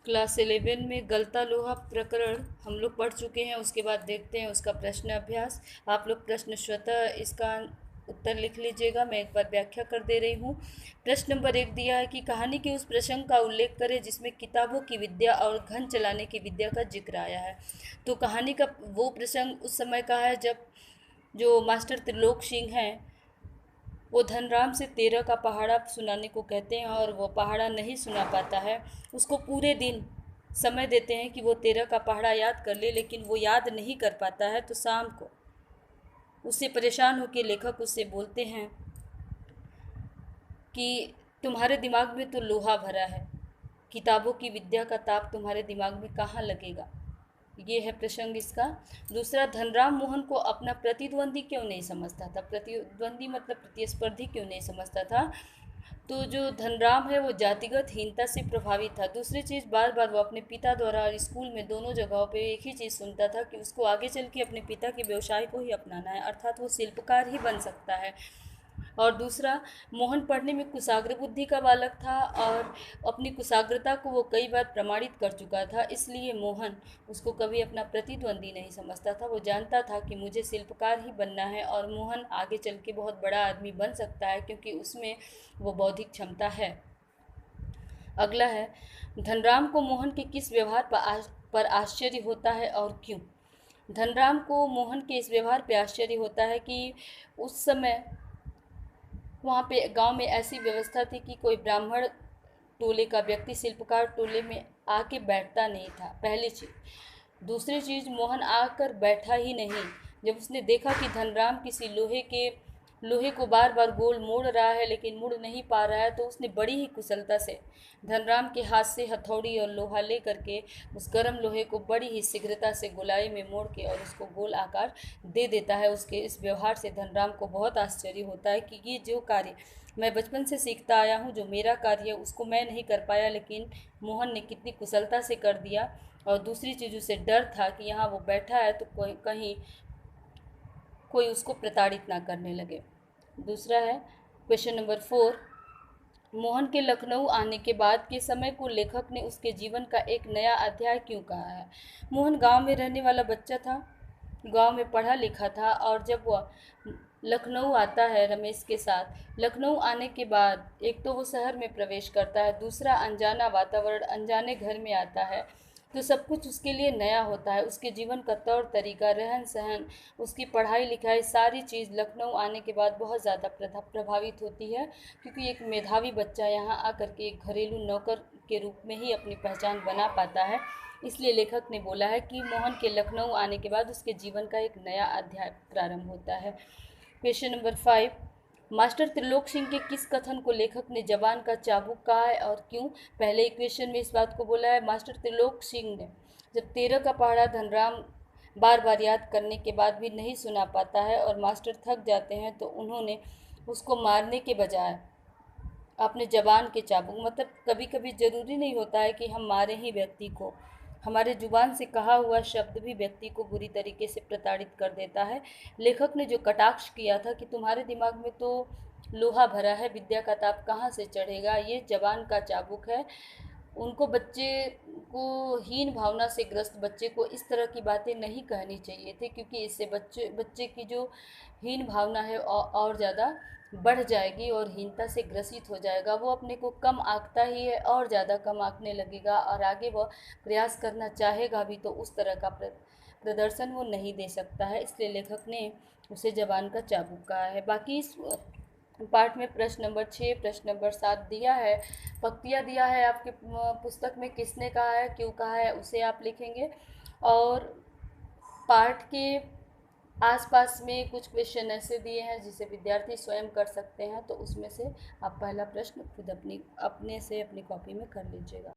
Class 11 में गलता लोहा प्रकरण हम लोग पढ़ चुके हैं। उसके बाद देखते हैं उसका प्रश्न अभ्यास। आप लोग प्रश्न स्वतः इसका उत्तर लिख लीजिएगा, मैं एक बार व्याख्या कर दे रही हूँ। प्रश्न नंबर 1 दिया है कि कहानी के उस प्रसंग का उल्लेख करें जिसमें किताबों की विद्या और घन चलाने की विद्या का जिक्र आया है। तो कहानी का वो प्रसंग उस समय का है जब जो मास्टर त्रिलोक सिंह हैं वो धनराम से 13 का पहाड़ा सुनाने को कहते हैं और वो पहाड़ा नहीं सुना पाता है। उसको पूरे दिन समय देते हैं कि वो 13 का पहाड़ा याद कर ले, लेकिन वो याद नहीं कर पाता है। तो शाम को उससे परेशान होकर लेखक उससे बोलते हैं कि तुम्हारे दिमाग में तो लोहा भरा है, किताबों की विद्या का ताप तुम्हारे दिमाग में कहाँ लगेगा। ये है प्रसंग इसका। दूसरा, धनराम मोहन को अपना प्रतिद्वंदी क्यों नहीं समझता था। प्रतिद्वंदी मतलब प्रतिस्पर्धी क्यों नहीं समझता था। तो जो धनराम है वो जातिगत हीनता से प्रभावित था। दूसरी चीज़, बार बार वो अपने पिता द्वारा और स्कूल में दोनों जगहों पे एक ही चीज़ सुनता था कि उसको आगे चल के अपने पिता के व्यवसाय को ही अपनाना है, अर्थात वो शिल्पकार ही बन सकता है। और दूसरा, मोहन पढ़ने में कुशाग्र बुद्धि का बालक था और अपनी कुशाग्रता को वो कई बार प्रमाणित कर चुका था, इसलिए मोहन उसको कभी अपना प्रतिद्वंदी नहीं समझता था। वो जानता था कि मुझे शिल्पकार ही बनना है और मोहन आगे चल के बहुत बड़ा आदमी बन सकता है क्योंकि उसमें वो बौद्धिक क्षमता है। अगला है, धनराम को मोहन के किस व्यवहार पर आश्चर्य होता है और क्यों। धनराम को मोहन के इस व्यवहार पर आश्चर्य होता है कि उस समय वहाँ पे गांव में ऐसी व्यवस्था थी कि कोई ब्राह्मण टोले का व्यक्ति शिल्पकार टोले में आके बैठता नहीं था, पहली चीज़। दूसरी चीज़, मोहन आकर बैठा ही नहीं। जब उसने देखा कि धनराम किसी लोहे को बार बार गोल मोड़ रहा है लेकिन मुड़ नहीं पा रहा है, तो उसने बड़ी ही कुशलता से धनराम के हाथ से हथौड़ी और लोहा ले करके उस गर्म लोहे को बड़ी ही शीघ्रता से गोलाई में मोड़ के और उसको गोल आकार दे देता है। उसके इस व्यवहार से धनराम को बहुत आश्चर्य होता है कि ये जो कार्य मैं बचपन से सीखता आया हूँ, जो मेरा कार्य है उसको मैं नहीं कर पाया, लेकिन मोहन ने कितनी कुशलता से कर दिया। और दूसरी चीज़, उसे डर था कि यहाँ वो बैठा है तो कहीं कोई उसको प्रताड़ित ना करने लगे। दूसरा है क्वेश्चन नंबर 4, मोहन के लखनऊ आने के बाद के समय को लेखक ने उसके जीवन का एक नया अध्याय क्यों कहा है। मोहन गांव में रहने वाला बच्चा था, गांव में पढ़ा लिखा था और जब वह लखनऊ आता है रमेश के साथ, लखनऊ आने के बाद एक तो वो शहर में प्रवेश करता है, दूसरा अनजाना वातावरण, अनजाने घर में आता है, तो सब कुछ उसके लिए नया होता है। उसके जीवन का तौर तरीका, रहन सहन, उसकी पढ़ाई लिखाई, सारी चीज़ लखनऊ आने के बाद बहुत ज़्यादा प्रभावित होती है, क्योंकि एक मेधावी बच्चा यहाँ आकर के एक घरेलू नौकर के रूप में ही अपनी पहचान बना पाता है। इसलिए लेखक ने बोला है कि मोहन के लखनऊ आने के बाद उसके जीवन का एक नया अध्याय प्रारंभ होता है। Question number 5, master Trilok Singh के किस कथन को लेखक ने जबान का चाबुक कहा है और क्यों। पहले इक्वेशन में इस बात को बोला है, मास्टर त्रिलोक सिंह ने जब 13 का पहाड़ा धनराम बार बार याद करने के बाद भी नहीं सुना पाता है और मास्टर थक जाते हैं, तो उन्होंने उसको मारने के बजाय अपने जबान के चाबुक, मतलब कभी कभी ज़रूरी नहीं होता है कि हम मारें ही व्यक्ति को, हमारे जुबान से कहा हुआ शब्द भी व्यक्ति को बुरी तरीके से प्रताड़ित कर देता है। लेखक ने जो कटाक्ष किया था कि तुम्हारे दिमाग में तो लोहा भरा है, विद्या का ताप कहाँ से चढ़ेगा, ये जबान का चाबुक है। उनको बच्चे को हीन भावना से ग्रस्त बच्चे को इस तरह की बातें नहीं कहनी चाहिए थी, क्योंकि इससे बच्चे की जो हीन भावना है और ज़्यादा बढ़ जाएगी और हीनता से ग्रसित हो जाएगा। वो अपने को कम आंकता ही है और ज़्यादा कम आंकने लगेगा और आगे वह प्रयास करना चाहेगा भी तो उस तरह का प्रदर्शन वो नहीं दे सकता है। इसलिए लेखक ने उसे जबान का चाबुक कहा है। बाकी इस पार्ट में प्रश्न नंबर 6, प्रश्न नंबर 7 दिया है, पंक्तियाँ दिया है आपके पुस्तक में, किसने कहा है, क्यों कहा है, उसे आप लिखेंगे। और पार्ट के आसपास में कुछ क्वेश्चन ऐसे दिए हैं जिसे विद्यार्थी स्वयं कर सकते हैं, तो उसमें से आप पहला प्रश्न खुद अपने से अपनी कॉपी में कर लीजिएगा।